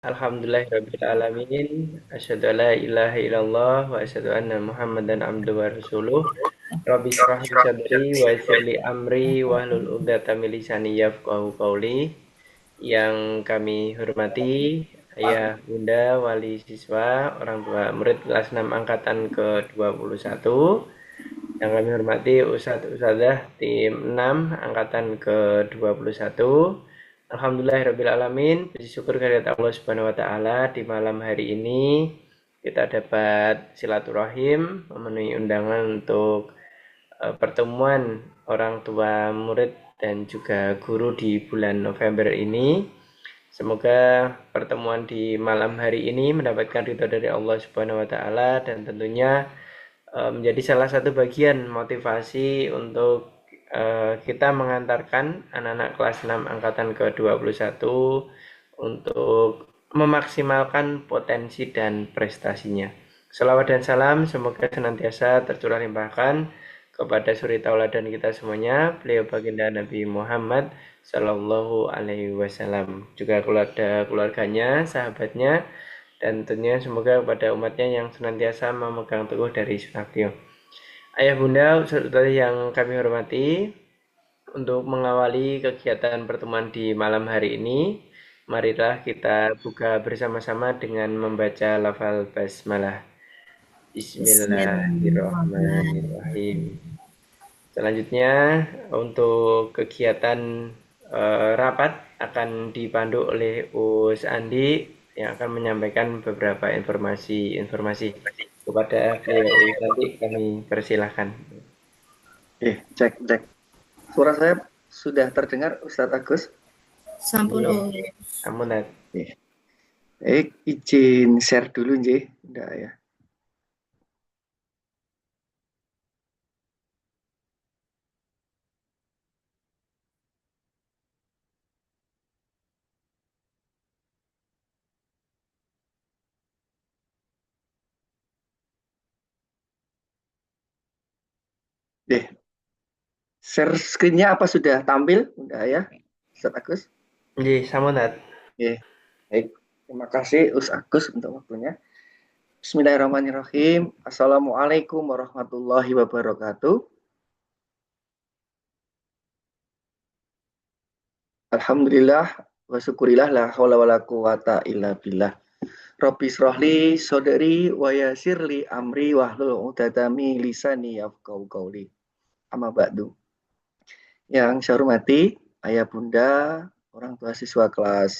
Alhamdulillahirabbil alamin. Asyhadu an la ilaha illallah wa asyhadu anna Muhammadan abduhu wa rasuluh. Rabbi shrah li sadri wa yassir li amri wahlul 'uqdatam min lisani yafqahu qawli. Yang kami hormati ayah, bunda, wali siswa, orang tua murid kelas 6 angkatan ke-21. Yang kami hormati Ustadz Ustadzah tim 6 angkatan ke-21. Alhamdulillahirrabbilalamin. Puji syukur kehadirat Allah Subhanahu wa taala di malam hari ini kita dapat silaturahim memenuhi undangan untuk pertemuan orang tua murid dan juga guru di bulan November ini. Semoga pertemuan di malam hari ini mendapatkan ridho dari Allah Subhanahu wa taala dan tentunya menjadi salah satu bagian motivasi untuk kita mengantarkan anak-anak kelas 6 angkatan ke-21 untuk memaksimalkan potensi dan prestasinya. Salawat dan salam semoga senantiasa tercurah limpahkan kepada suri tauladan kita semuanya, beliau baginda Nabi Muhammad Sallallahu Alaihi Wasallam, juga keluarganya, sahabatnya, dan tentunya semoga kepada umatnya yang senantiasa memegang teguh dari sunnah beliau. Ayah bunda, saudara yang kami hormati, untuk mengawali kegiatan pertemuan di malam hari ini, marilah kita buka bersama-sama dengan membaca lafal basmalah. Bismillahirrahmanirrahim. Bismillahirrahmanirrahim. Selanjutnya untuk kegiatan rapat akan dipandu oleh Us Andi yang akan menyampaikan beberapa informasi kepada beliau. Nanti kami persilahkan. Cek, cek. Suara saya sudah terdengar, Ustadz Agus? Sampun Amun. Izin share dulu, nggih. Ndak ya. Share screen-nya apa sudah tampil? Ndak ya, Ustadz Agus? Nggih, sampun. Baik. Terima kasih Ustadz Agus untuk waktunya. Bismillahirrahmanirrahim. Assalamualaikum warahmatullahi wabarakatuh. Alhamdulillah wa syukurillah la haula wala quwata illa billah. Rabbi srohli soderi wa yasirli amri wahlul 'uqdatam min lisani yafqahu qawli. Amma ba'du. Yang saya hormati ayah bunda, orang tua siswa kelas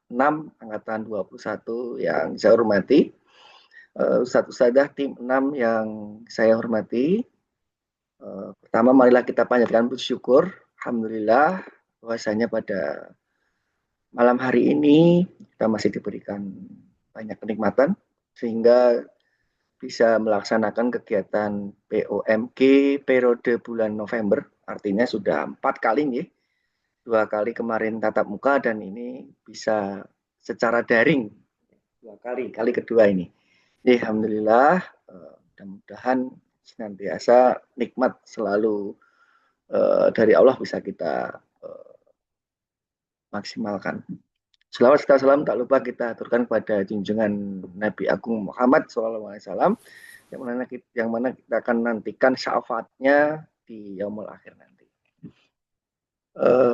6 angkatan 21 yang saya hormati, Ustadz Ustadzah tim 6 yang saya hormati. Pertama marilah kita panjatkan puji syukur, alhamdulillah bahwasanya pada malam hari ini kita masih diberikan banyak kenikmatan sehingga bisa melaksanakan kegiatan POMG periode bulan November, artinya sudah 4 kali nih, 2 kali kemarin tatap muka dan ini bisa secara daring 2 kali, kali kedua ini. Jadi, alhamdulillah, mudah-mudahan senantiasa nikmat selalu dari Allah bisa kita maksimalkan. Selawat serta salam tak lupa kita aturkan kepada junjungan Nabi Agung Muhammad SAW yang mana kita akan nantikan syafaatnya di yaumul akhir nanti.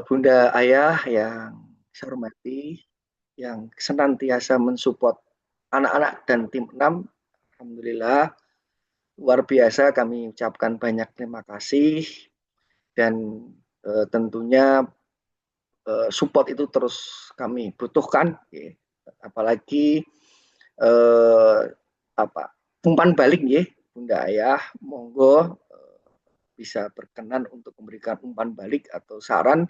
Bunda ayah yang saya hormati, yang senantiasa mensupport anak-anak dan tim 6, alhamdulillah luar biasa, kami ucapkan banyak terima kasih dan tentunya support itu terus kami butuhkan, apalagi umpan balik ya, Bunda Ayah, monggo bisa berkenan untuk memberikan umpan balik atau saran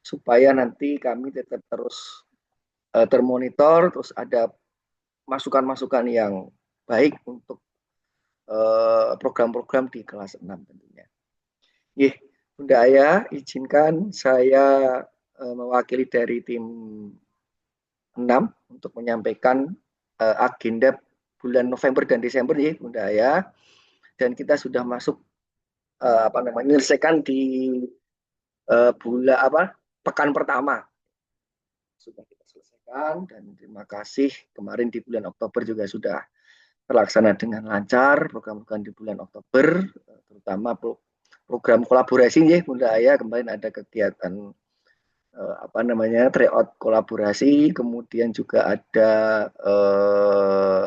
supaya nanti kami tetap terus termonitor, terus ada masukan-masukan yang baik untuk program-program di kelas 6 tentunya. Bunda Ayah, izinkan saya mewakili dari tim 6 untuk menyampaikan agenda bulan November dan Desember ya Bunda Ayah, dan kita sudah masuk menyelesaikan di bulan pekan pertama sudah kita selesaikan. dan terima kasih kemarin di bulan Oktober juga sudah terlaksana dengan lancar program-program di bulan Oktober, terutama program kolaborasi ya Bunda Aya. Kemarin ada kegiatan tryout kolaborasi, kemudian juga ada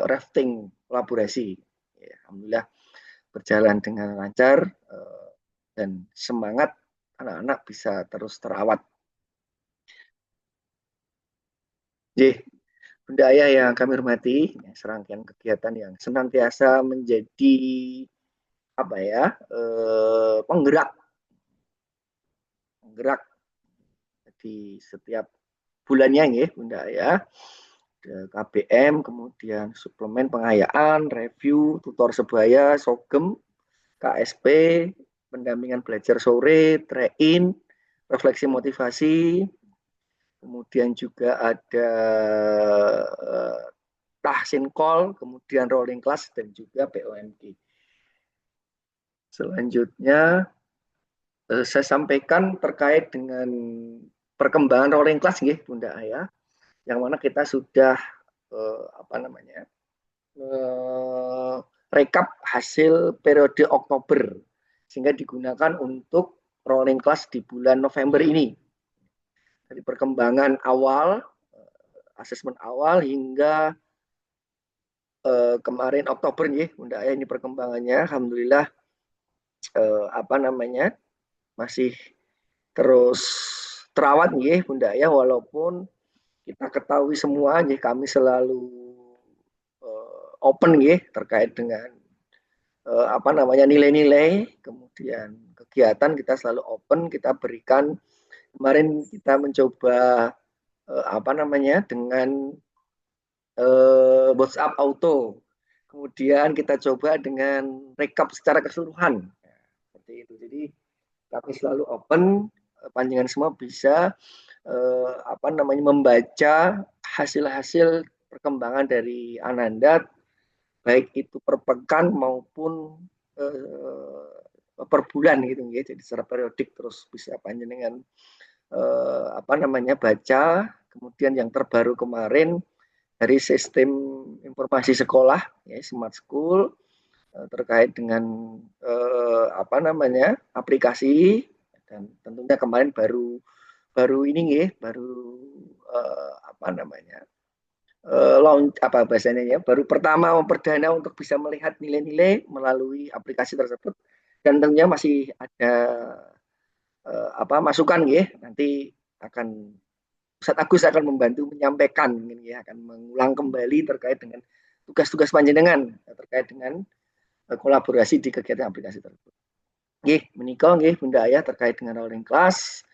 rafting kolaborasi. Ya, alhamdulillah berjalan dengan lancar dan semangat anak-anak bisa terus terawat. Bunda Ayah yang kami hormati, serangkaian kegiatan yang senantiasa menjadi penggerak di setiap bulannya ya Bunda Ayah. KBM, kemudian suplemen pengayaan, review, tutor sebaya, sogem, KSP, pendampingan belajar sore, train, refleksi motivasi, kemudian juga ada tahsin call, kemudian rolling class, dan juga POMG. Selanjutnya, saya sampaikan terkait dengan perkembangan rolling class, ya, Bunda Ayah, yang mana kita sudah rekap hasil periode Oktober, sehingga digunakan untuk rolling class di bulan November ini. Dari perkembangan awal, asesmen awal hingga kemarin Oktober nih, Bunda Ayah, ini perkembangannya alhamdulillah masih terus terawat nih Bunda Ayah, walaupun kita ketahui semua nih kami selalu open nih terkait dengan nilai-nilai, kemudian kegiatan kita selalu open, kita berikan. Kemarin kita mencoba dengan WhatsApp auto. Kemudian kita coba dengan rekap secara keseluruhan. Seperti itu. Jadi kami selalu open, panjenengan semua bisa membaca hasil-hasil perkembangan dari Ananda, baik itu per pekan maupun per bulan gitu ya. Jadi secara periodik terus bisa panjenengan baca. Kemudian yang terbaru kemarin dari sistem informasi sekolah, ya, Smart School, terkait dengan aplikasi, dan tentunya kemarin baru baru pertama perdana untuk bisa melihat nilai-nilai melalui aplikasi tersebut, dan tentunya masih ada masukan ya, nanti akan Ustaz Agus akan membantu menyampaikan, ya, akan mengulang kembali terkait dengan tugas-tugas panjenengan terkait dengan kolaborasi di kegiatan aplikasi tersebut. Nggih, menika nggih Bunda Ayah terkait dengan rolling class,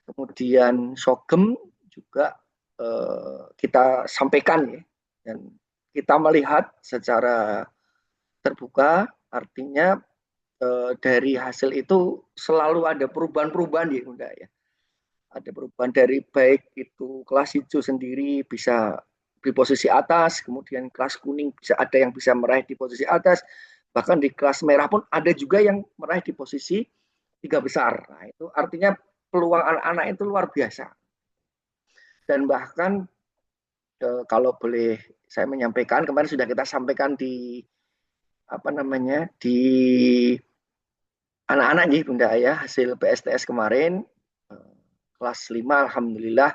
kemudian sogem juga kita sampaikan ya, dan kita melihat secara terbuka, artinya dari hasil itu selalu ada perubahan-perubahan ya Bunda Ayah. Ada perubahan dari baik itu kelas hijau sendiri bisa di posisi atas, kemudian kelas kuning bisa ada yang bisa meraih di posisi atas, bahkan di kelas merah pun ada juga yang meraih di posisi 3 besar. Nah, itu artinya peluang anak-anak itu luar biasa. Dan bahkan kalau boleh saya menyampaikan, kemarin sudah kita sampaikan di di anak-anak nih Bunda Ayah, hasil PSTS kemarin kelas 5 alhamdulillah,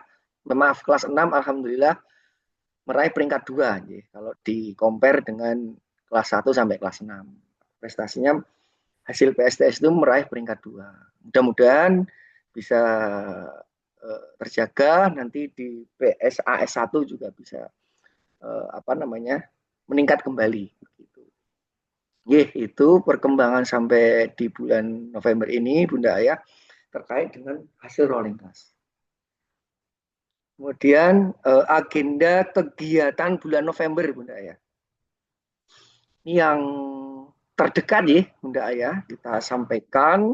kelas 6 alhamdulillah meraih peringkat 2 ya, kalau di compare dengan kelas 1 sampai kelas 6. Prestasinya hasil PSTS itu meraih peringkat 2. Mudah-mudahan bisa terjaga nanti di PSAS 1 juga bisa meningkat kembali gitu. Itu perkembangan sampai di bulan November ini Bunda Ayah terkait dengan hasil rolling class. Kemudian agenda kegiatan bulan November Bunda Ayah. Ini yang terdekat ya Bunda Ayah, kita sampaikan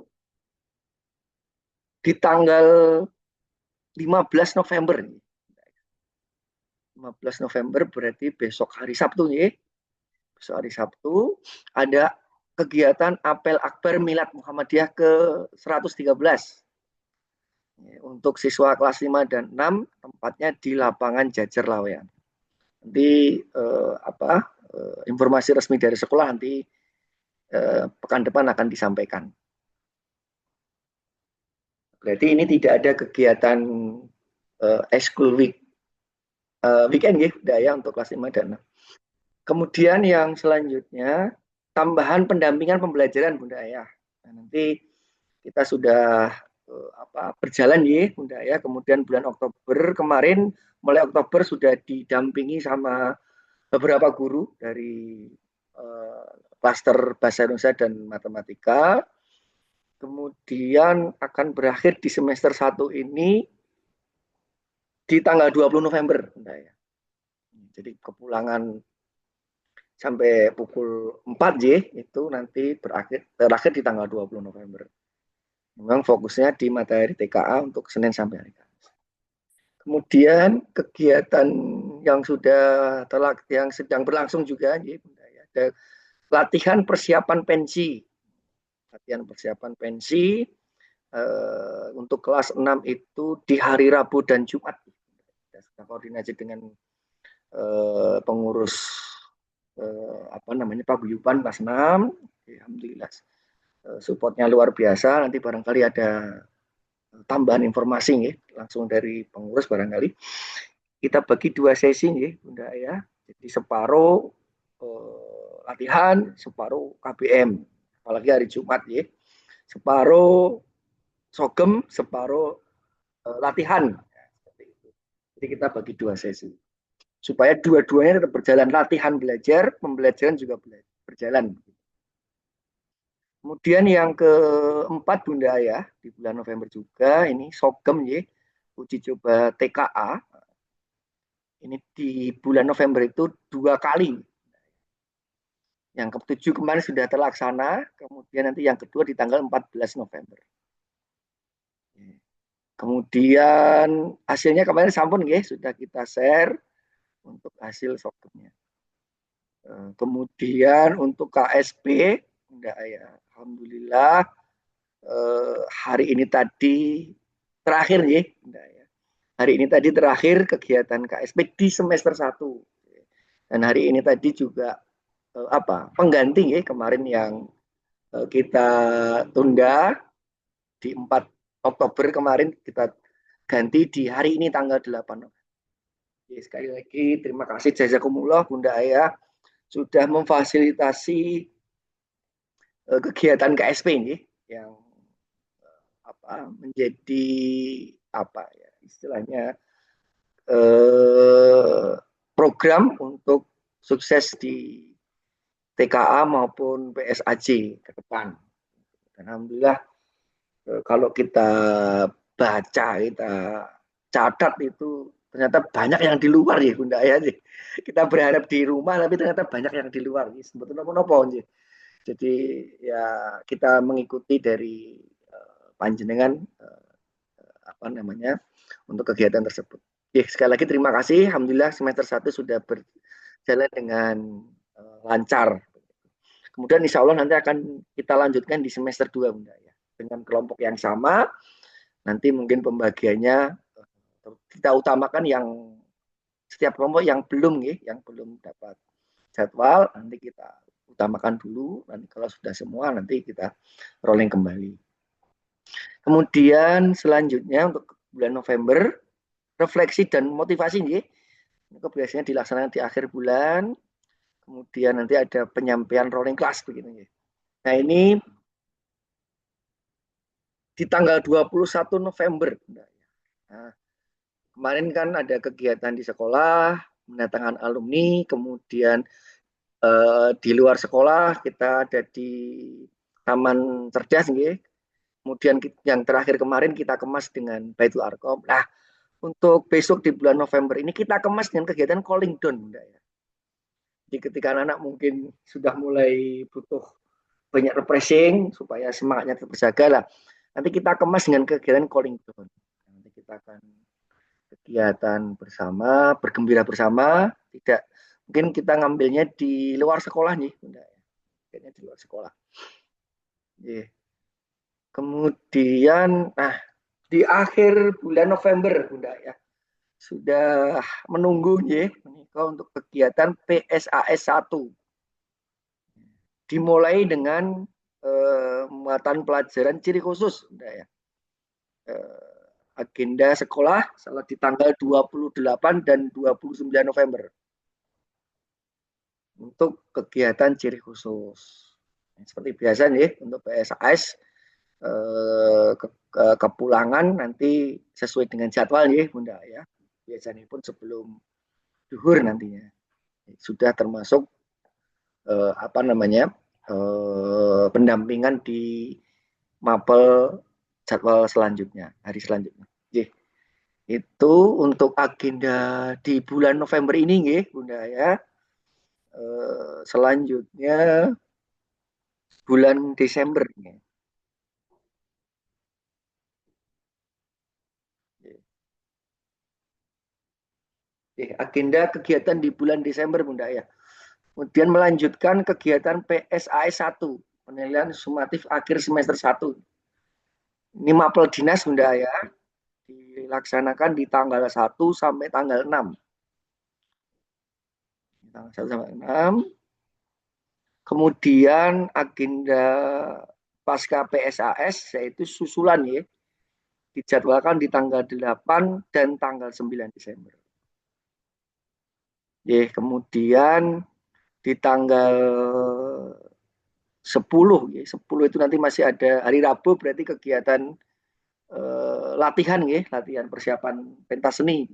di tanggal 15 November. 15 November berarti besok hari Sabtu ya. Besok hari Sabtu ada kegiatan apel akbar Milad Muhammadiyah ke 113. Untuk siswa kelas 5 dan 6 tempatnya di lapangan Jajar Laweyan. Nanti informasi resmi dari sekolah nanti pekan depan akan disampaikan. Berarti ini tidak ada kegiatan ekskul weekend ya untuk kelas 5 dan 6. Kemudian yang selanjutnya tambahan pendampingan pembelajaran Bunda Ayah. Nah, nanti kita sudah berjalan ya Bunda Ayah. Kemudian bulan Oktober kemarin, mulai Oktober sudah didampingi sama beberapa guru dari klaster bahasa Indonesia dan matematika. Kemudian akan berakhir di semester 1 ini di tanggal 20 November. Jadi kepulangan sampai pukul 4 itu nanti terakhir di tanggal 20 November. Memang fokusnya di materi TKA untuk Senin sampai hari Kamis. Kemudian kegiatan yang sedang berlangsung juga ada latihan persiapan pensi. Latihan persiapan pensi untuk kelas 6 itu di hari Rabu dan Jumat. Kita koordinasi dengan pengurus paguyuban kelas 6. Alhamdulillah supportnya luar biasa. Nanti barangkali ada tambahan informasi nih, langsung dari pengurus barangkali. Kita bagi 2 sesi nih, Bunda ya. Jadi separuh latihan, separuh KBM. Apalagi hari Jumat ya. Separuh sogem, separuh latihan. Jadi kita bagi 2 sesi. Supaya dua-duanya tetap berjalan, latihan belajar, pembelajaran juga berjalan. Kemudian yang keempat Bunda ya, di bulan November juga ini sogem ya, uji coba TKA. Ini di bulan November itu 2 kali. Yang ke-7 kemarin sudah terlaksana, kemudian nanti yang kedua di tanggal 14 November. Kemudian hasilnya kemarin sampun ya, sudah kita share untuk hasil sogemnya. Kemudian untuk KSP, enggak ya, alhamdulillah hari ini tadi terakhir ya, enggak ya. Hari ini tadi terakhir kegiatan KSP di semester 1. Dan hari ini tadi juga pengganti ya kemarin yang kita tunda di 4 Oktober kemarin kita ganti di hari ini tanggal 8 November. Sekali lagi terima kasih jazakumullah Bunda Ayah sudah memfasilitasi kegiatan KSP ini yang menjadi istilahnya program untuk sukses di TKA maupun PSAJ ke depan. Alhamdulillah kalau kita baca, kita catat itu ternyata banyak yang di luar ya Bunda ya. Kita berharap di rumah tapi ternyata banyak yang di luar. Sebetulnya apa-apa. Jadi ya kita mengikuti dari panjenengan untuk kegiatan tersebut. Sekali lagi terima kasih. Alhamdulillah semester 1 sudah berjalan dengan lancar. Kemudian insya Allah nanti akan kita lanjutkan di semester 2 Bunda ya. Dengan kelompok yang sama. Nanti mungkin pembagiannya kita utamakan yang setiap kelompok yang belum dapat jadwal nanti kita utamakan dulu. Nanti kalau sudah semua nanti kita rolling kembali. Kemudian selanjutnya untuk bulan November refleksi dan motivasi nih. Ini biasanya dilaksanakan di akhir bulan. Kemudian nanti ada penyampaian rolling class begini. Nah, ini di tanggal 21 November. Nah, kemarin kan ada kegiatan di sekolah, mendatangkan alumni, kemudian di luar sekolah kita ada di Taman Cerdas nih. Kemudian yang terakhir kemarin kita kemas dengan Baitul Arqam. Nah, untuk besok di bulan November ini kita kemas dengan kegiatan calling down. Jadi ketika anak-anak mungkin sudah mulai butuh banyak refreshing supaya semangatnya terjaga lah. Nanti kita kemas dengan kegiatan calling down. Nanti kita akan kegiatan bersama, bergembira bersama, tidak mungkin kita ngambilnya di luar sekolah nih, kayaknya di luar sekolah. Kemudian, di akhir bulan November Bunda ya. Sudah menunggu ya untuk kegiatan PSAS 1. Dimulai dengan muatan pelajaran ciri khusus Bunda ya. Agenda sekolah salah di tanggal 28 dan 29 November untuk kegiatan ciri khusus. Seperti biasa nih untuk PSAS kepulangan nanti sesuai dengan jadwal ya Bunda ya. Biasanya pun sebelum duhur nantinya sudah termasuk apa namanya pendampingan di mapel jadwal selanjutnya, hari selanjutnya. Jadi, itu untuk agenda di bulan November ini nggih, Bunda ya. Selanjutnya bulan Desember. Agenda kegiatan di bulan Desember Bunda ya. Kemudian melanjutkan kegiatan PSAS 1, penilaian sumatif akhir semester 1. Ini mapel dinas Bunda ya, dilaksanakan di tanggal 1 sampai tanggal 6. Tanggal 1 sampai 6. Kemudian agenda pasca PSAS yaitu susulan ya, dijadwalkan di tanggal 8 dan tanggal 9 Desember. Ya, kemudian di tanggal 10 ya, 10 itu nanti masih ada hari Rabu berarti kegiatan latihan ya, latihan persiapan pentas seni.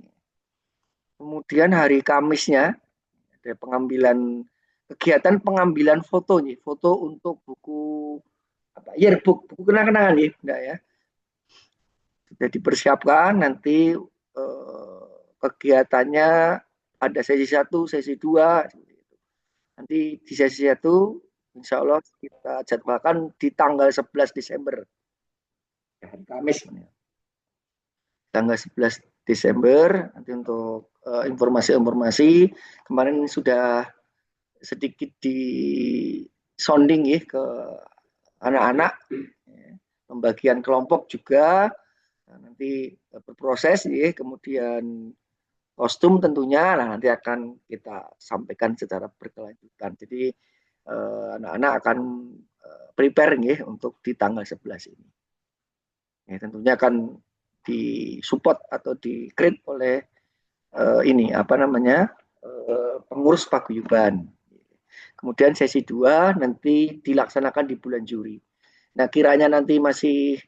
Kemudian hari Kamisnya ada kegiatan pengambilan foto nih, foto untuk buku yearbook, buku kenang-kenangan ya, enggak ya. Sudah dipersiapkan nanti kegiatannya ada sesi 1, sesi 2. Nanti di sesi 1 insya Allah kita jadwalkan di tanggal 11 Desember. Hari Kamis. Tanggal 11 Desember nanti untuk informasi-informasi kemarin sudah sedikit di sounding ya ke anak-anak, pembagian kelompok juga nanti berproses ya, kemudian kostum tentunya nanti akan kita sampaikan secara berkelanjutan. Jadi anak-anak akan prepare ya untuk di tanggal 11 ini. Ya, tentunya akan disupport atau di-create oleh ini apa namanya pengurus paguyuban. Kemudian sesi 2 nanti dilaksanakan di bulan Juli. Nah, kiranya nanti masih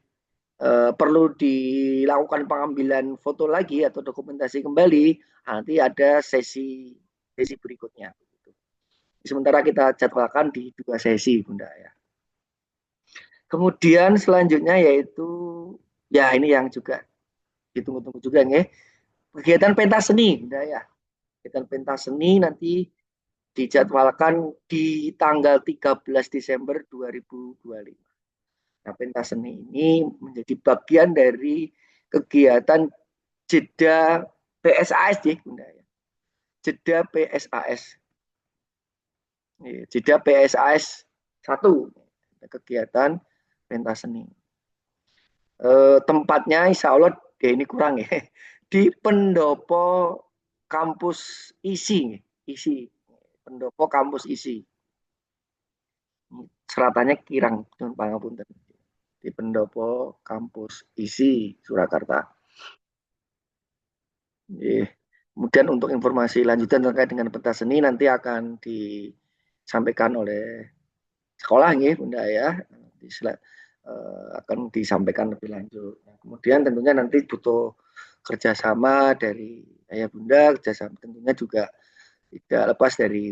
perlu dilakukan pengambilan foto lagi atau dokumentasi kembali, nanti ada sesi berikutnya. Sementara kita jadwalkan di 2 sesi, Bunda ya. Kemudian selanjutnya yaitu ya ini yang juga ditunggu-tunggu juga nih, kegiatan pentas seni, Bunda ya. Kegiatan pentas seni nanti dijadwalkan di tanggal 13 Desember 2025. Nah, pentas seni ini menjadi bagian dari kegiatan jeda PSAS ya, Bunda ya. Jeda PSAS. Jeda PSAS 1 kegiatan pentas seni. Tempatnya insya Allah ya ini kurang ya. Di Pendopo Kampus ISI, Pendopo Kampus ISI. Seratannya kirang, pangapunten. Di Pendopo Kampus ISI Surakarta. Kemudian untuk informasi lanjutan terkait dengan pentas seni nanti akan disampaikan oleh sekolah ya Bunda ya. Akan disampaikan lebih lanjut. Nah, kemudian tentunya nanti butuh kerjasama dari ayah Bunda, kerjasama tentunya juga tidak lepas dari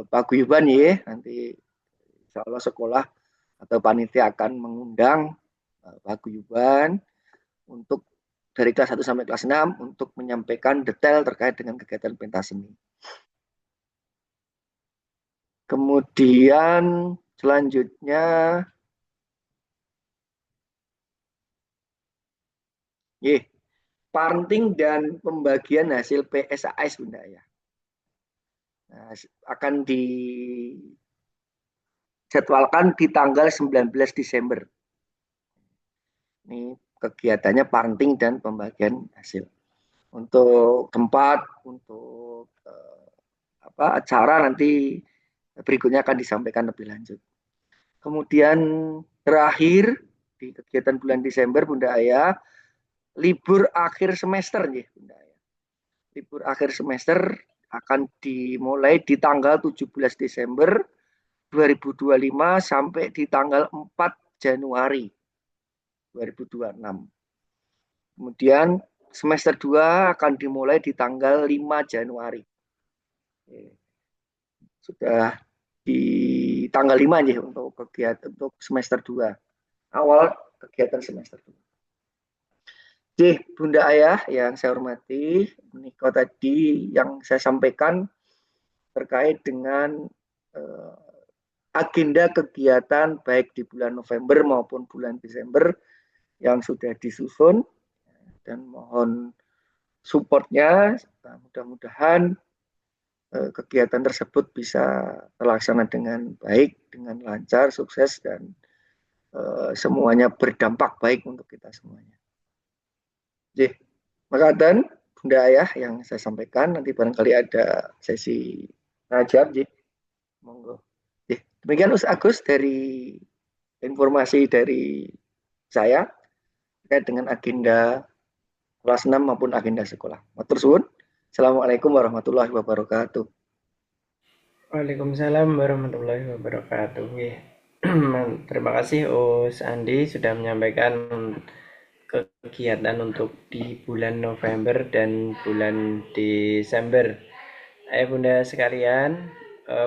paguyuban ya. Nanti insya Allah sekolah atau panitia akan mengundang paguyuban untuk dari kelas 1 sampai kelas 6 untuk menyampaikan detail terkait dengan kegiatan pentas seni. Kemudian selanjutnya parenting dan pembagian hasil PSAS Bunda ya. Nah, akan dijadwalkan di tanggal 19 Desember. Ini kegiatannya parenting dan pembagian hasil. Untuk tempat, untuk acara nanti berikutnya akan disampaikan lebih lanjut. Kemudian terakhir di kegiatan bulan Desember Bunda Ayah, libur akhir semester nih Bunda Ayah. Libur akhir semester akan dimulai di tanggal 17 Desember 2025 sampai di tanggal 4 Januari 2026. Kemudian semester 2 akan dimulai di tanggal 5 Januari. Sudah di tanggal 5 nih untuk kegiatan untuk semester 2. Awal kegiatan semester 2. Jadi Bunda Ayah yang saya hormati, menikah tadi yang saya sampaikan terkait dengan agenda kegiatan baik di bulan November maupun bulan Desember yang sudah disusun, dan mohon supportnya. Mudah-mudahan kegiatan tersebut bisa terlaksana dengan baik, dengan lancar, sukses, dan semuanya berdampak baik untuk kita semuanya. Jadi, makaten Bunda Ayah yang saya sampaikan, nanti barangkali ada sesi jawab, monggo. Demikian Us Agus dari informasi dari saya terkait dengan agenda kelas 6 maupun agenda sekolah. Matur suwun. Assalamualaikum warahmatullahi wabarakatuh. Waalaikumsalam warahmatullahi wabarakatuh. Terima kasih Us Andi sudah menyampaikan kegiatan untuk di bulan November dan bulan Desember. Ayah bunda sekalian,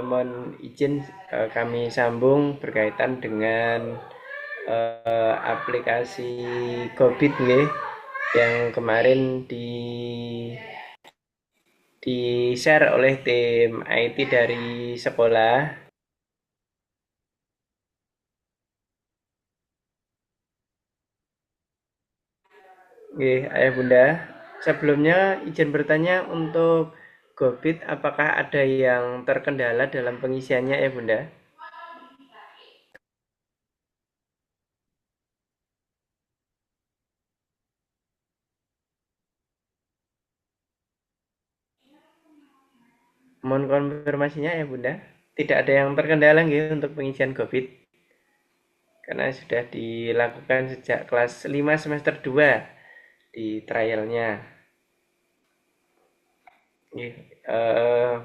mohon izin kami sambung berkaitan dengan aplikasi Gobit yang kemarin di-share oleh tim IT dari sekolah. Ayah bunda, sebelumnya izin bertanya untuk Gobit, apakah ada yang terkendala dalam pengisiannya ya bunda? Mohon konfirmasinya ya bunda. Tidak ada yang terkendala untuk pengisian Gobit, karena sudah dilakukan sejak kelas 5 semester 2 di trialnya.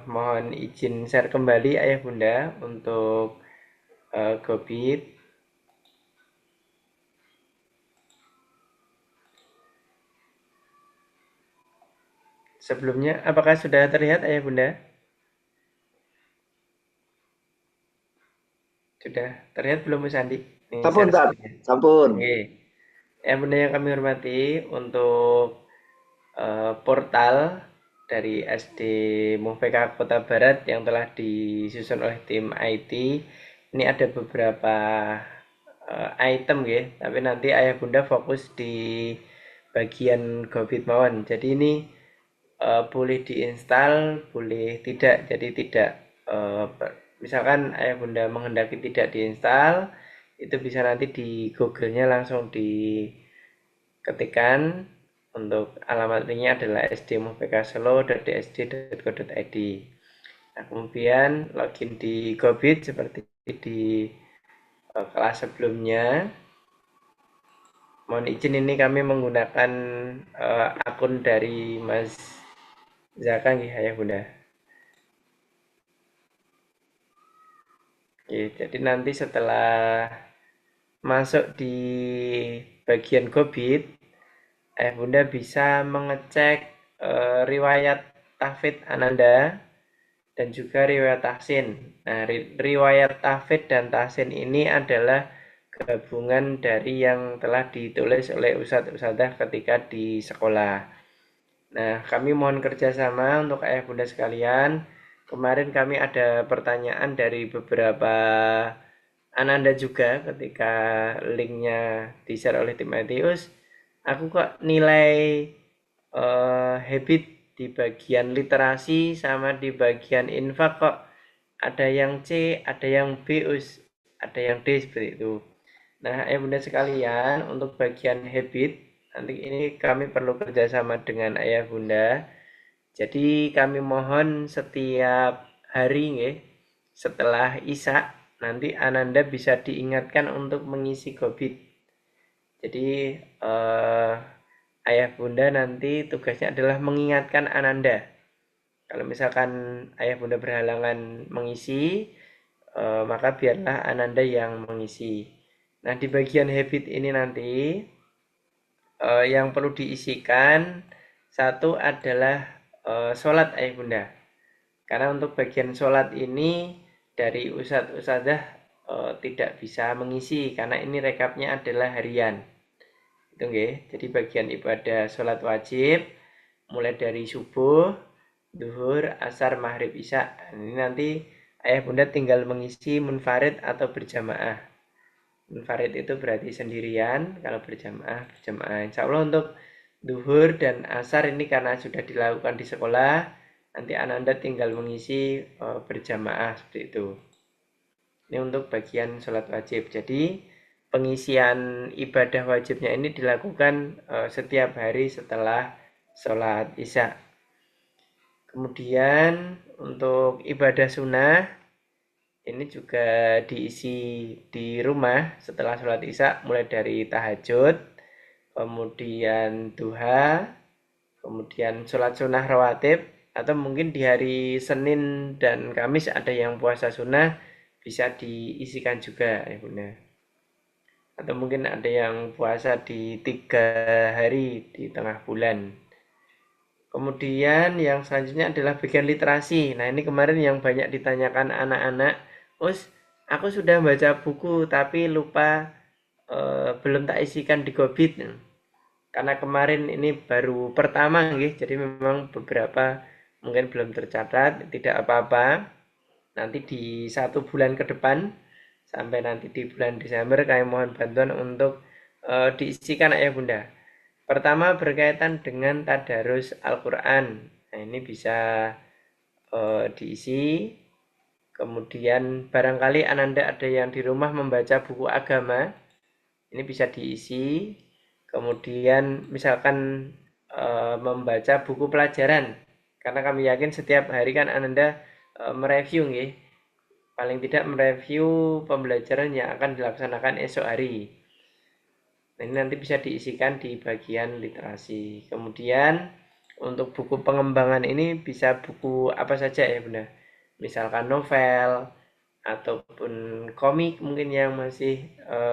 Mohon izin share kembali ayah bunda untuk Gobit. Sebelumnya, apakah sudah terlihat ayah bunda? Sudah terlihat belum Mas Andi? Nih, Sampun, share Tat. screen-nya. Sampun. Oke. Yang bunda yang kami hormati, untuk portal dari SD Muhfeka Kota Barat yang telah disusun oleh tim IT, ini ada beberapa item tapi nanti ayah bunda fokus di bagian Gobit mawon. Jadi ini boleh diinstal, boleh tidak. Jadi tidak misalkan ayah bunda menghendaki tidak diinstal, itu bisa nanti di Google-nya langsung diketikkan. Untuk alamat linknya adalah sdmuhpksolo.dsd.co.id. Nah, kemudian login di Gobit seperti di kelas sebelumnya. Mohon izin, ini kami menggunakan akun dari Mas Zaka ya bunda. Jadi nanti setelah masuk di bagian Gobit, bunda bisa mengecek riwayat tahfidz Ananda dan juga riwayat tahsin. Nah, riwayat tahfidz dan tahsin ini adalah gabungan dari yang telah ditulis oleh ustadz-ustadzah ketika di sekolah. Nah, kami mohon kerjasama untuk ayah bunda sekalian. Kemarin kami ada pertanyaan dari beberapa Ananda juga ketika linknya di-share oleh tim Etius. Aku kok nilai habit di bagian literasi sama di bagian infak kok ada yang C, ada yang B, ada yang D seperti itu. Nah, ayah bunda sekalian, untuk bagian habit, nanti ini kami perlu kerjasama dengan ayah bunda. Jadi kami mohon setiap hari nggih, setelah Isya nanti Ananda bisa diingatkan untuk mengisi gobit. Jadi eh, ayah bunda nanti tugasnya adalah mengingatkan Ananda. Kalau misalkan ayah bunda berhalangan mengisi, maka biarlah Ananda yang mengisi. Nah, di bagian habit ini nanti yang perlu diisikan satu adalah sholat ayah bunda. Karena untuk bagian sholat ini dari ustadz ustadzah tidak bisa mengisi karena ini rekapnya adalah harian. Itu nggih. Jadi bagian ibadah sholat wajib mulai dari subuh, duhur, asar, maghrib, isya. Ini nanti ayah bunda tinggal mengisi munfarid atau berjamaah. Munfarid itu berarti sendirian, kalau berjamaah berjamaah. Insya Allah untuk duhur dan asar ini karena sudah dilakukan di sekolah, nanti Ananda tinggal mengisi berjamaah seperti itu. Ini untuk bagian sholat wajib. Jadi pengisian ibadah wajibnya ini dilakukan setiap hari setelah sholat isya. Kemudian untuk ibadah sunnah ini juga diisi di rumah setelah sholat isya, mulai dari tahajud, kemudian duha, kemudian sholat sunnah rawatib, atau mungkin di hari Senin dan Kamis ada yang puasa sunnah, bisa diisikan juga ya bunda. Atau mungkin ada yang puasa di 3 hari di tengah bulan. Kemudian yang selanjutnya adalah bagian literasi. Nah, ini kemarin yang banyak ditanyakan anak-anak, "Us, aku sudah baca buku tapi lupa belum tak isikan di Gobit." Karena kemarin ini baru pertama nggih, jadi memang beberapa mungkin belum tercatat, tidak apa-apa. Nanti di 1 bulan ke depan sampai nanti di bulan Desember kami mohon bantuan untuk diisikan ayah bunda. Pertama berkaitan dengan tadarus Al-Quran. Nah, ini bisa diisi. Kemudian barangkali Ananda ada yang di rumah membaca buku agama, ini bisa diisi. Kemudian misalkan membaca buku pelajaran, karena kami yakin setiap hari kan Ananda mereview nggih, paling tidak mereview pembelajaran yang akan dilaksanakan esok hari. Nah, ini nanti bisa diisikan di bagian literasi. Kemudian untuk buku pengembangan ini bisa buku apa saja ya bunda. Misalkan novel ataupun komik, mungkin yang masih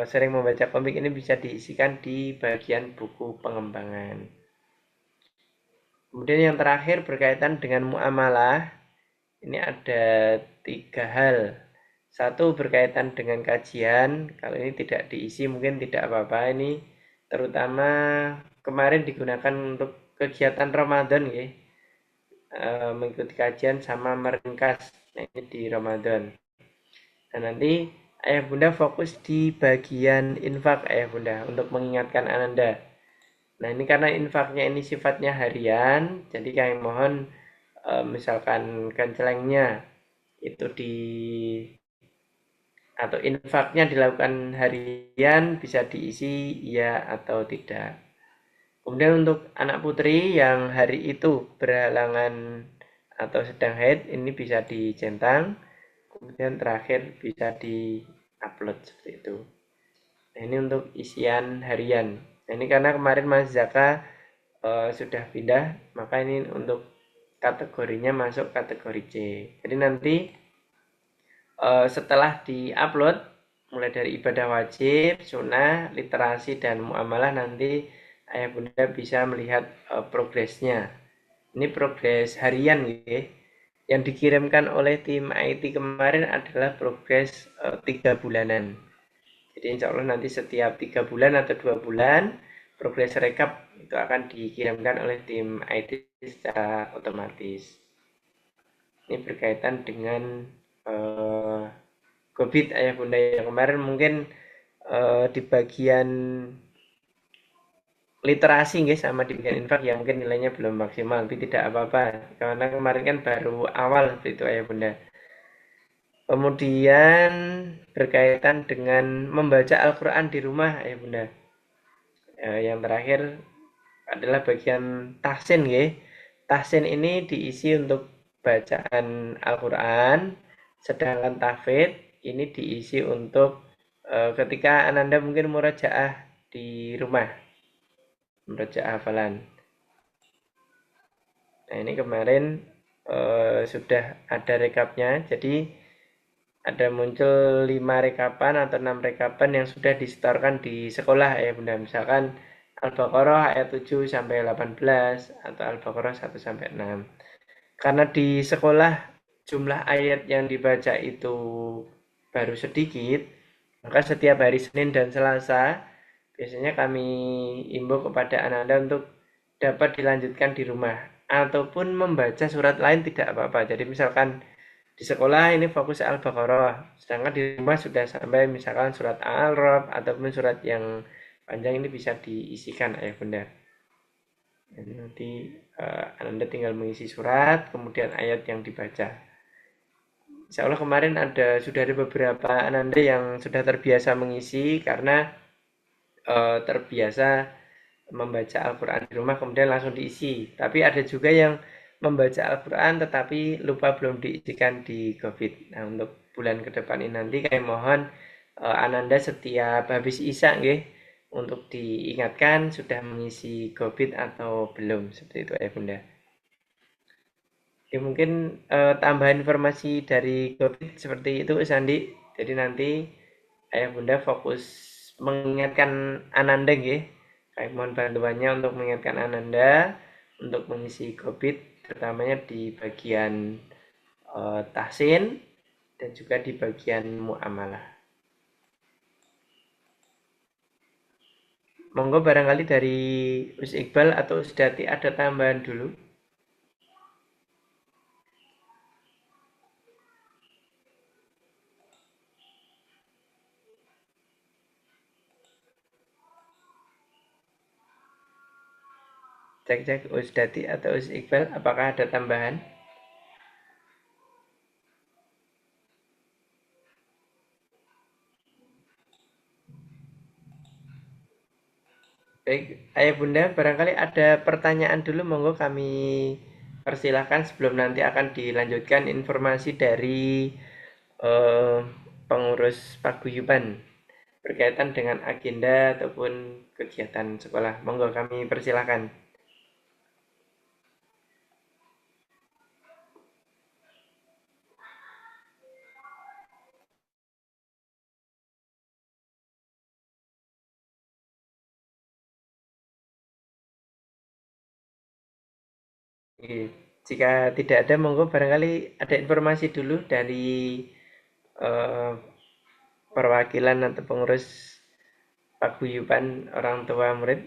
sering membaca komik ini bisa diisikan di bagian buku pengembangan. Kemudian yang terakhir berkaitan dengan muamalah. Ini ada 3 hal. Satu berkaitan dengan kajian. Kalau ini tidak diisi mungkin tidak apa-apa. Ini terutama kemarin digunakan untuk kegiatan Ramadan ya. Mengikuti kajian sama meringkas. Nah, ini di Ramadan. Dan nanti ayah bunda fokus di bagian infak ayah bunda untuk mengingatkan Ananda. Nah, ini karena infaknya ini sifatnya harian, jadi kami mohon misalkan kencelengnya itu di atau infaknya dilakukan harian bisa diisi ya atau tidak. Kemudian untuk anak putri yang hari itu berhalangan atau sedang haid ini bisa dicentang. Kemudian terakhir bisa di-upload seperti itu. Nah, ini untuk isian harian. Nah, ini karena kemarin Mas Zaka sudah pindah, maka ini untuk kategorinya masuk kategori C. Jadi nanti setelah di-upload mulai dari ibadah wajib, sunnah, literasi dan muamalah nanti ayah bunda bisa melihat progresnya. Ini progres harian ya. Yang dikirimkan oleh tim IT kemarin adalah progres 3 bulanan. Jadi insya Allah nanti setiap 3 bulan atau 2 bulan progres rekap itu akan dikirimkan oleh tim IT secara otomatis. Ini berkaitan dengan uh, Gobit ayah bunda yang kemarin mungkin di bagian literasi nggih sama di bagian infak yang mungkin nilainya belum maksimal, tapi tidak apa-apa karena kemarin kan baru awal seperti itu ayah bunda. Kemudian berkaitan dengan membaca Al-Quran di rumah ya Bunda. Yang terakhir adalah bagian tahsin ya. Tahsin ini diisi untuk bacaan Al-Quran, sedangkan tahfidz ini diisi untuk ketika Ananda mungkin murajaah di rumah, murajaah hafalan. Nah ini kemarin sudah ada rekapnya, jadi ada muncul 5 rekapan atau 6 rekapan yang sudah disetorkan di sekolah ya Bunda. Misalkan Al-Baqarah ayat 7 sampai 18 atau Al-Baqarah 1 sampai 6. Karena di sekolah jumlah ayat yang dibaca itu baru sedikit, maka setiap hari Senin dan Selasa biasanya kami imbau kepada anak-anak untuk dapat dilanjutkan di rumah ataupun membaca surat lain tidak apa-apa. Jadi misalkan di sekolah ini fokus Al-Baqarah, sedangkan di rumah sudah sampai misalkan surat Al-Ra'd ataupun surat yang panjang ini bisa diisikan ayah bunda. Jadi nanti Anda tinggal mengisi surat, kemudian ayat yang dibaca. Insya Allah kemarin sudah ada beberapa Ananda yang sudah terbiasa mengisi karena terbiasa membaca Al-Quran di rumah kemudian langsung diisi. Tapi ada juga yang membaca Al-Quran tetapi lupa belum diisikan di COVID. Nah untuk bulan ke depan ini nanti kami mohon Ananda setiap habis Isya nggih untuk diingatkan sudah mengisi COVID atau belum seperti itu ya Bunda. Ya mungkin tambahan informasi dari COVID seperti itu Sandi. Jadi nanti Ayah Bunda fokus mengingatkan Ananda nggih. Kami mohon bantuannya untuk mengingatkan Ananda untuk mengisi COVID terutamanya di bagian tahsin dan juga di bagian muamalah. Monggo barangkali dari Us Iqbal atau Us Dati ada tambahan dulu. Cek-cek Us Dati atau Us Iqbal apakah ada tambahan? Baik, Ayah Bunda, barangkali ada pertanyaan dulu, monggo kami persilahkan sebelum nanti akan dilanjutkan informasi dari eh, pengurus paguyuban berkaitan dengan agenda ataupun kegiatan sekolah. Monggo kami persilahkan. Jika tidak ada, monggo barangkali ada informasi dulu dari eh, perwakilan atau pengurus paguyuban orang tua murid.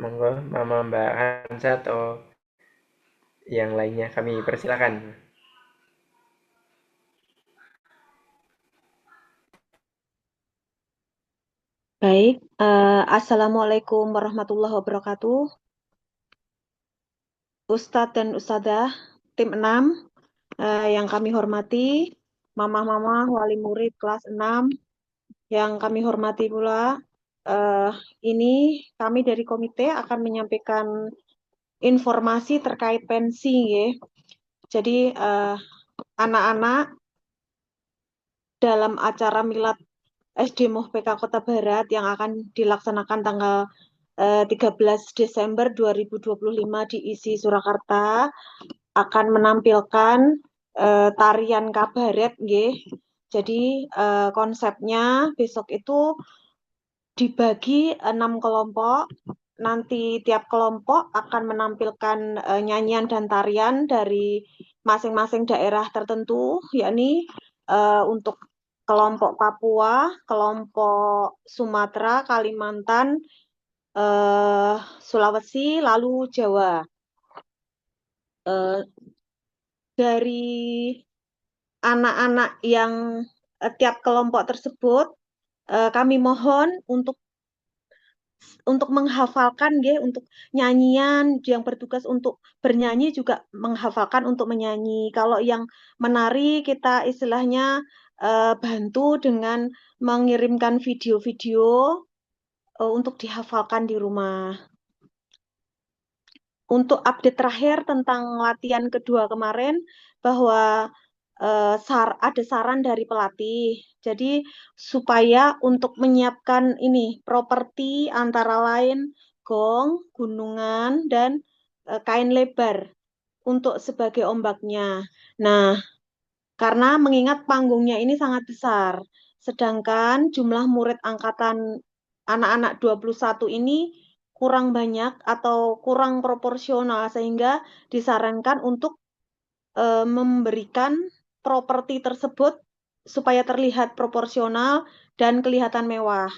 Monggo Mama Mbak Hansa atau yang lainnya kami persilakan. Baik, Assalamualaikum warahmatullahi wabarakatuh. Ustadz dan Ustadzah, tim 6, yang kami hormati, Mama-mama wali murid kelas 6, yang kami hormati pula, ini kami dari komite akan menyampaikan informasi terkait pensi, ya. Jadi anak-anak dalam acara milad SD Muhpk Kota Barat yang akan dilaksanakan tanggal 13 Desember 2025 di ISI Surakarta akan menampilkan tarian kabaret nggih. Jadi konsepnya besok itu dibagi 6 kelompok. Nanti tiap kelompok akan menampilkan nyanyian dan tarian dari masing-masing daerah tertentu, yakni untuk kelompok Papua, kelompok Sumatera, Kalimantan, Sulawesi, lalu Jawa. Dari anak-anak yang tiap kelompok tersebut, kami mohon untuk untuk menghafalkan nggih, untuk nyanyian, yang bertugas untuk bernyanyi juga menghafalkan untuk menyanyi. Kalau yang menari kita istilahnya bantu dengan mengirimkan video-video untuk dihafalkan di rumah. Untuk update terakhir tentang latihan kedua kemarin, bahwa ada saran dari pelatih. Jadi supaya untuk menyiapkan ini properti antara lain gong, gunungan, dan kain lebar untuk sebagai ombaknya. Nah, karena mengingat panggungnya ini sangat besar, sedangkan jumlah murid angkatan anak-anak 21 ini kurang banyak atau kurang proporsional, sehingga disarankan untuk memberikan properti tersebut supaya terlihat proporsional dan kelihatan mewah.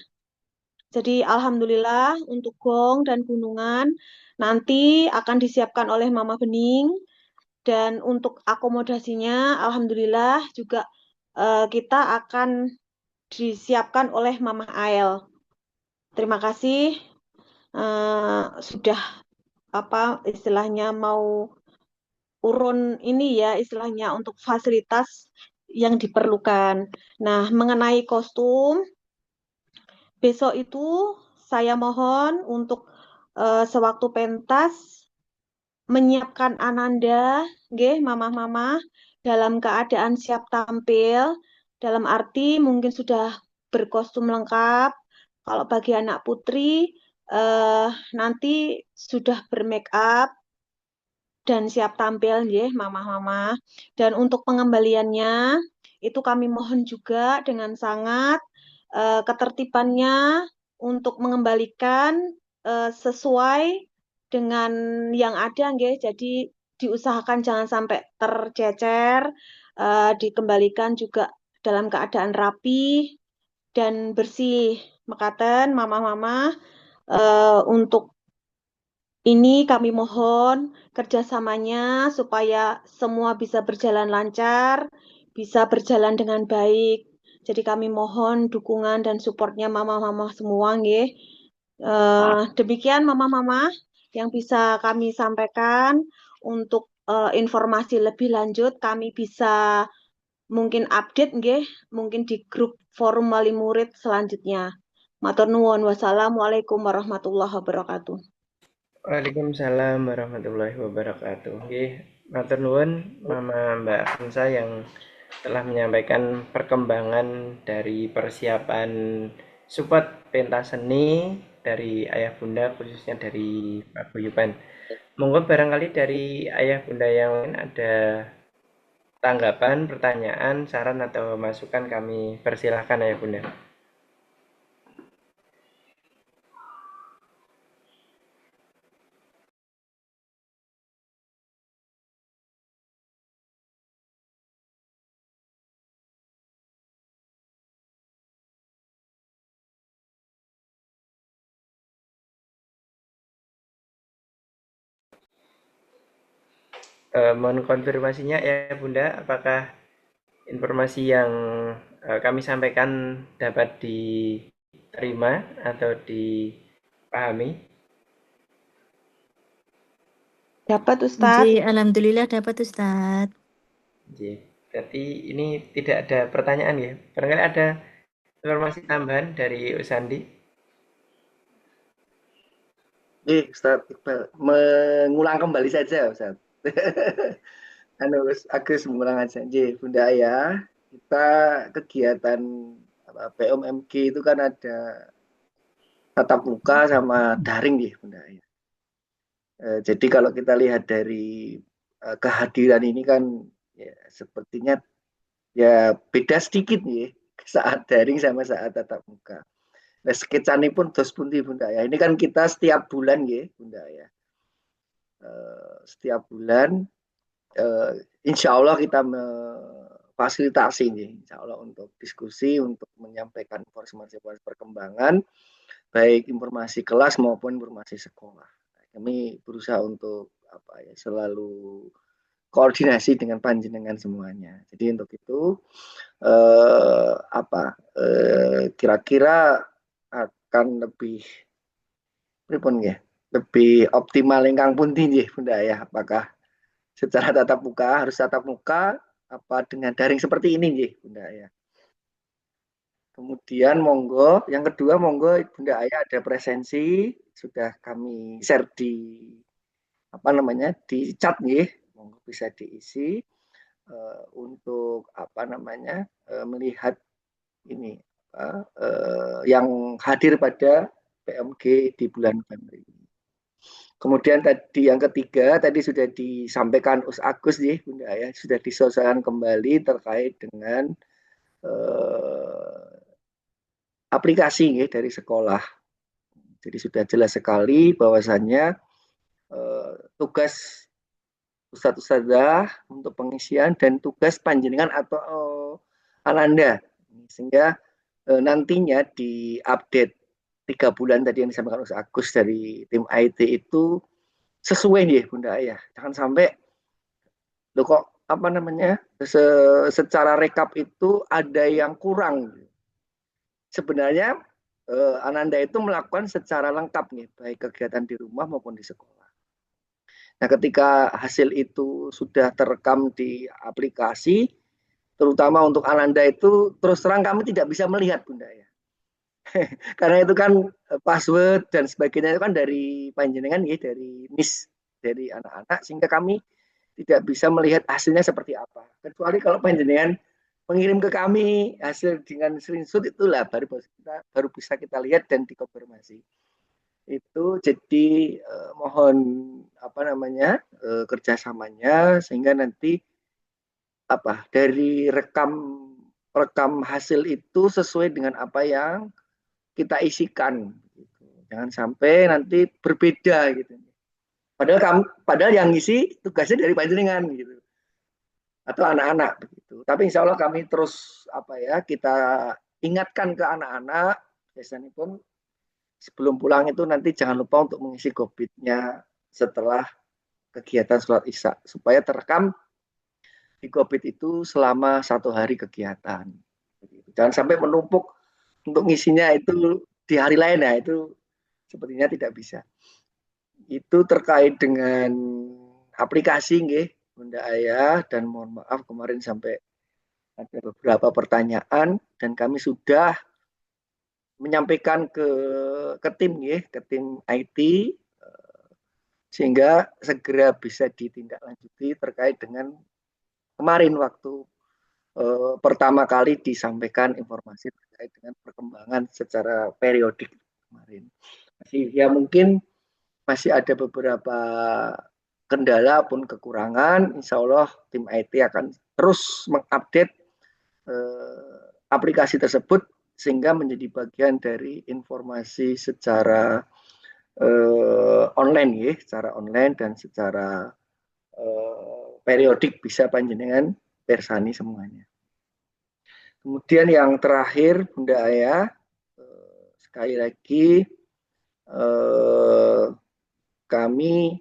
Jadi alhamdulillah untuk gong dan gunungan nanti akan disiapkan oleh Mama Bening, dan untuk akomodasinya alhamdulillah juga kita akan disiapkan oleh Mama Ael. Terima kasih sudah apa istilahnya mau urun ini ya istilahnya untuk fasilitas yang diperlukan. Nah, mengenai kostum, besok itu saya mohon untuk sewaktu pentas menyiapkan Ananda, nggih, mama-mama dalam keadaan siap tampil, dalam arti mungkin sudah berkostum lengkap. Kalau bagi anak putri nanti sudah bermake up dan siap tampil nggih mama-mama. Dan untuk pengembaliannya itu kami mohon juga dengan sangat ketertibannya untuk mengembalikan sesuai dengan yang ada nggih. Jadi diusahakan jangan sampai tercecer, dikembalikan juga dalam keadaan rapi dan bersih. Mekaten mama-mama untuk ini kami mohon kerjasamanya supaya semua bisa berjalan lancar, bisa berjalan dengan baik. Jadi kami mohon dukungan dan supportnya mama-mama semua, nggih. Demikian mama-mama yang bisa kami sampaikan. Untuk informasi lebih lanjut kami bisa mungkin update nggih, mungkin di grup forum wali murid selanjutnya. Matur nuwun. Wassalamualaikum warahmatullahi wabarakatuh. Waalaikumsalam warahmatullahi wabarakatuh. Nggih, matur nuwun Mama Mbak Hansa yang telah menyampaikan perkembangan dari persiapan support pentas seni dari ayah bunda khususnya dari Pak Guyuban. Monggo barangkali dari ayah bunda yang lain ada tanggapan, pertanyaan, saran atau masukan, kami persilahkan ayah bunda. Mohon konfirmasinya ya bunda, apakah informasi yang kami sampaikan dapat diterima atau dipahami? Dapat Ustadz. Alhamdulillah dapat Ustadz. Jadi ini tidak ada pertanyaan ya. Barangkali ada informasi tambahan dari Usandi. Ustaz Iqbal, mengulang kembali saja Ustaz. Agus mengulang aja. Bunda Ayah, kita kegiatan PMMG itu kan ada tatap muka sama daring ya Bunda Ayah. Jadi kalau kita lihat dari kehadiran ini kan ya, sepertinya ya beda sedikit nih saat daring sama saat tatap muka. Nah, sketsanya pun dos pundi Bunda ya. Ini kan kita setiap bulan ya Bunda ya. Setiap bulan insya Allah kita fasilitasi nih, insya Allah untuk diskusi, untuk menyampaikan informasi perkembangan, baik informasi kelas maupun informasi sekolah. Kami berusaha untuk selalu koordinasi dengan panjenengan semuanya. Jadi untuk itu kira-kira akan lebih pripun nggih? Lebih optimal ingkang pundi nggih Bunda Ayah? Apakah secara tatap muka harus tatap muka apa dengan daring seperti ini nggih Bunda Ayah? Kemudian monggo yang kedua monggo Bunda Ayah ada presensi sudah kami share di apa namanya di chat nggih, monggo bisa diisi untuk apa namanya melihat ini yang hadir pada PMG di bulan November ini. Kemudian tadi yang ketiga tadi sudah disampaikan Us Agus nih Bunda ya, sudah disosialisasikan kembali terkait dengan aplikasi nih dari sekolah. Jadi sudah jelas sekali bahwasannya tugas Ustadz-Ustadzah untuk pengisian dan tugas panjenengan atau Ananda. Sehingga nantinya di update 3 bulan tadi yang disampaikan oleh Agus dari tim IT itu sesuai nih Bunda Ayah. Jangan sampai lo kok apa namanya secara rekap itu ada yang kurang. Sebenarnya Ananda itu melakukan secara lengkap nih, baik kegiatan di rumah maupun di sekolah. Nah, ketika hasil itu sudah terekam di aplikasi, terutama untuk Ananda itu terus terang kami tidak bisa melihat Bunda ya. Karena itu kan password dan sebagainya itu kan dari panjenengan ya, dari NIS dari anak-anak sehingga kami tidak bisa melihat hasilnya seperti apa. Kecuali kalau panjenengan mengirim ke kami hasil dengan screenshot itulah baru bisa kita lihat dan dikonfirmasi. Itu jadi mohon apa namanya kerjasamanya sehingga nanti apa dari rekam hasil itu sesuai dengan apa yang kita isikan. Jangan sampai nanti berbeda gitu. Padahal yang ngisi tugasnya dari panjenengan gitu atau anak-anak begitu. Tapi insya Allah kami terus apa ya kita ingatkan ke anak-anak biasanya pun sebelum pulang itu nanti jangan lupa untuk mengisi gobitnya setelah kegiatan sholat isya supaya terekam di gobit itu selama 1 hari kegiatan. Jangan sampai menumpuk untuk ngisinya itu di hari lain ya itu sepertinya tidak bisa. Itu terkait dengan aplikasi nggih Bunda Ayah dan mohon maaf kemarin sampai ada beberapa pertanyaan dan kami sudah menyampaikan ke tim ya, ke tim IT sehingga segera bisa ditindaklanjuti terkait dengan kemarin waktu pertama kali disampaikan informasi terkait dengan perkembangan secara periodik kemarin. Ya mungkin masih ada beberapa kendala pun kekurangan, insya Allah tim IT akan terus mengupdate aplikasi tersebut sehingga menjadi bagian dari informasi secara online ya, secara online dan secara periodik bisa panjenengan persani semuanya. Kemudian yang terakhir Bunda Ayah sekali lagi kami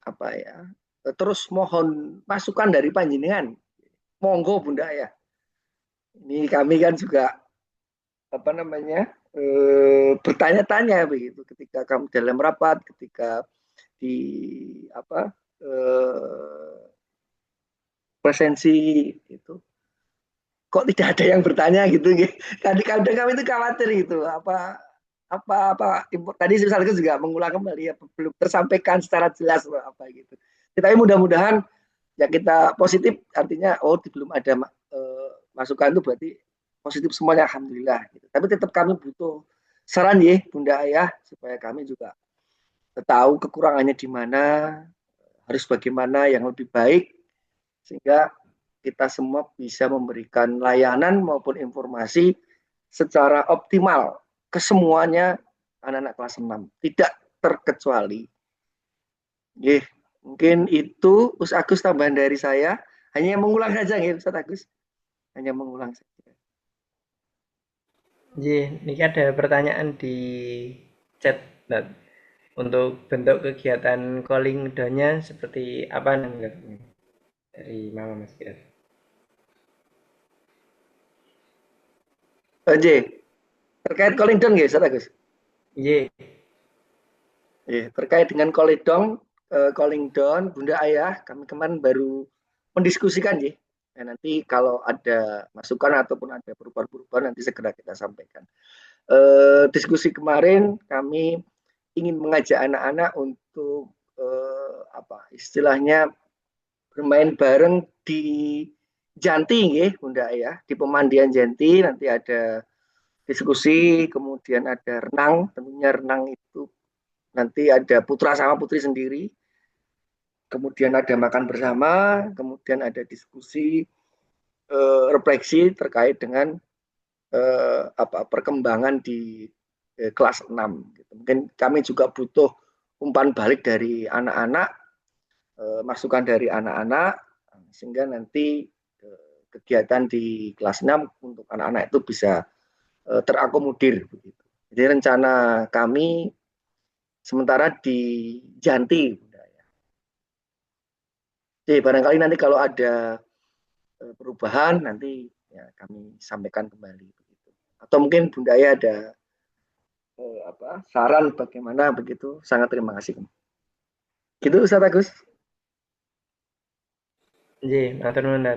apa ya terus mohon masukan dari panjenengan. Monggo Bunda Ayah. Ini kami kan juga apa namanya bertanya-tanya begitu ketika kamu dalam rapat, ketika di apa presensi itu kok tidak ada yang bertanya gitu. Kadang-kadang kami itu khawatir gitu apa tadi misalnya juga mengulang kembali ya belum tersampaikan secara jelas apa gitu. Tapi mudah-mudahan ya kita positif artinya belum ada masukan itu berarti positif semuanya alhamdulillah gitu. Tapi tetap kami butuh saran ya Bunda Ayah supaya kami juga tahu kekurangannya di mana, harus bagaimana yang lebih baik sehingga kita semua bisa memberikan layanan maupun informasi secara optimal ke semuanya anak-anak kelas 6, tidak terkecuali. Mungkin itu Us Agus tambahan dari saya. Hanya mengulang saja ya Ustaz Agus. Hanya mengulang saja. Ini ada pertanyaan di chat. Nah, untuk bentuk kegiatan calling doanya seperti apa dari Mama Mas Kira? Terkait calling down ya Ustaz Agus. Iya. Terkait dengan calling down Bunda Ayah, kami kemarin baru mendiskusikan ya. Nanti kalau ada masukan ataupun ada perubahan-perubahan nanti segera kita sampaikan. Diskusi kemarin kami ingin mengajak anak-anak untuk istilahnya bermain bareng di Janti ya Bunda Ayah, di pemandian Janti nanti ada diskusi, kemudian ada renang, tentunya renang itu nanti ada putra sama putri sendiri, kemudian ada makan bersama, kemudian ada diskusi refleksi terkait dengan perkembangan di kelas 6. Gitu. Mungkin kami juga butuh umpan balik dari anak-anak, masukan dari anak-anak, sehingga nanti kegiatan di kelas 6 untuk anak-anak itu bisa terakomodir. Begitu. Jadi rencana kami sementara di Janti. Jadi barangkali nanti kalau ada perubahan nanti ya kami sampaikan kembali begitu. Atau mungkin Bunda Aya ada saran bagaimana begitu. Sangat terima kasih. Gitu Ustaz Agus. Nggih, matur nuwun.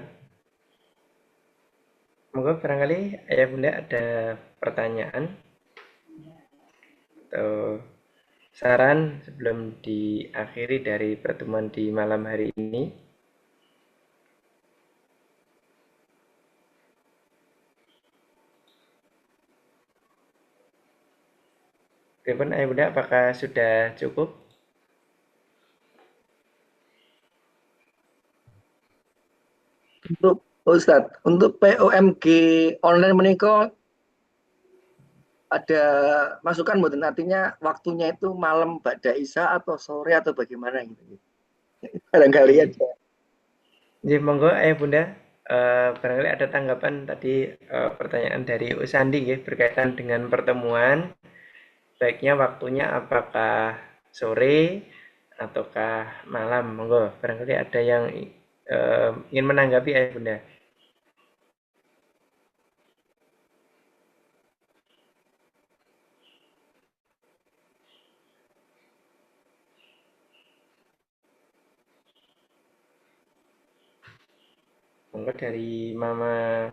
Monggo barangkali Ayah Bunda ada pertanyaan atau saran sebelum diakhiri dari pertemuan di malam hari ini. Pripun Ayah Bunda, apakah sudah cukup? Untuk Ustadz, untuk POMG online menikah ada masukan mboten, artinya waktunya itu malam Ba'da Isya atau sore atau bagaimana gitu. Barangkali aja. Nggih, monggo Ayah Bunda. Barangkali ada tanggapan tadi pertanyaan dari Usandi ya, berkaitan dengan pertemuan. Baiknya waktunya apakah sore ataukah malam? Monggo, barangkali ada yang ingin menanggapi Ayah Bunda. Monggo dari Mama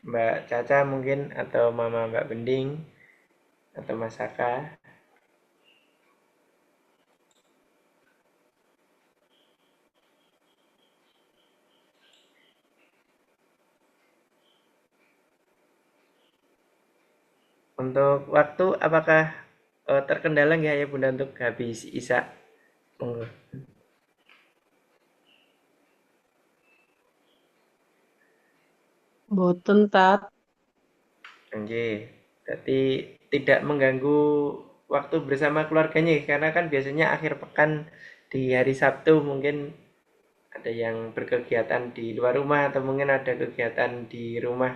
Mbak Caca mungkin, atau Mama Mbak Bending, atau Mas Saka. Untuk waktu apakah terkendala nggak ya Bunda untuk habis Isya? Monggo. Boten tat. Oke, berarti tidak mengganggu waktu bersama keluarganya ya? Karena kan biasanya akhir pekan di hari Sabtu mungkin ada yang berkegiatan di luar rumah atau mungkin ada kegiatan di rumah.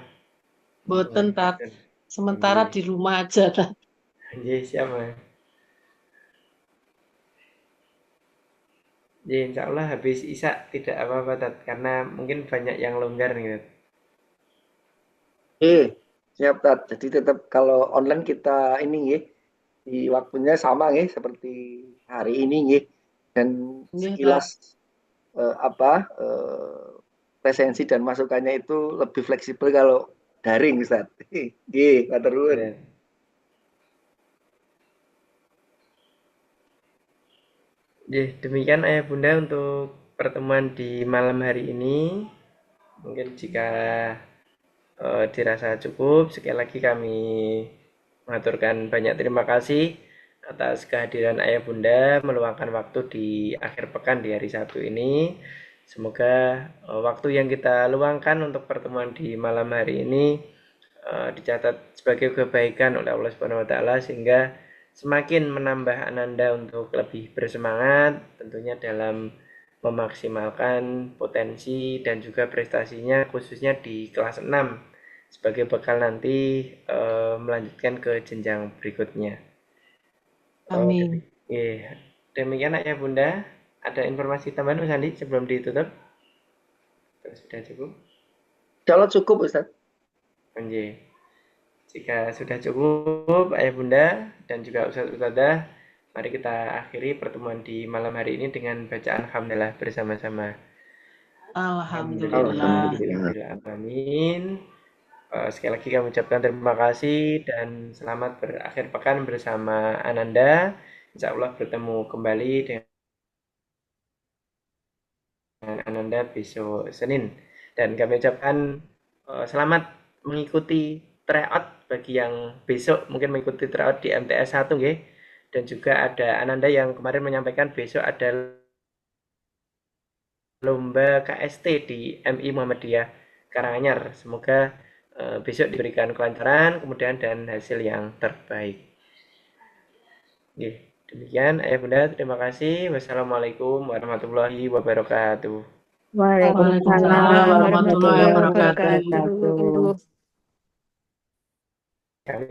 Boten tat. Sementara Oke, di rumah aja tat. oke, siap Mas. Ya, insya Allah habis Isya tidak apa-apa Tat, karena mungkin banyak yang longgar nih Tat. Siap Tat. Jadi tetap kalau online kita ini ya, di waktunya sama ya seperti hari ini ya. Dan Nggih tat. sekilas presensi dan masukannya itu lebih fleksibel kalau daring Ustaz. Nggih, matur nuwun. Benar. Ya, demikian Ayah Bunda untuk pertemuan di malam hari ini. Mungkin jika dirasa cukup, sekali lagi kami mengaturkan banyak terima kasih atas kehadiran Ayah Bunda meluangkan waktu di akhir pekan di hari Sabtu ini. Semoga waktu yang kita luangkan untuk pertemuan di malam hari ini dicatat sebagai kebaikan oleh Allah Subhanahu wa taala, sehingga semakin menambah Ananda untuk lebih bersemangat tentunya dalam memaksimalkan potensi dan juga prestasinya khususnya di kelas 6 sebagai bekal nanti melanjutkan ke jenjang berikutnya. Amin. Demikian ya Bunda. Ada informasi tambahan Mas Andi sebelum ditutup? Sudah cukup? Kalau cukup Ustaz. Jika sudah cukup Ayah Bunda dan juga Ustadz Ustadzah, Mari kita akhiri pertemuan di malam hari ini dengan bacaan hamdalah bersama-sama. Alhamdulillah. Amin. Sekali lagi kami ucapkan terima kasih dan selamat berakhir pekan bersama Ananda. Insya Allah bertemu kembali dengan Ananda besok Senin. Dan kami ucapkan selamat mengikuti tryout bagi yang besok mungkin mengikuti tryout di MTS 1 nggih. Dan juga ada Ananda yang kemarin menyampaikan besok ada lomba KST di MI Muhammadiyah Karanganyar. Semoga besok diberikan kelancaran, kemudian dan hasil yang terbaik. Demikian, ayah bunda, terima kasih. Wassalamualaikum warahmatullahi wabarakatuh. Waalaikumsalam warahmatullahi wabarakatuh. wabarakatuh. Kami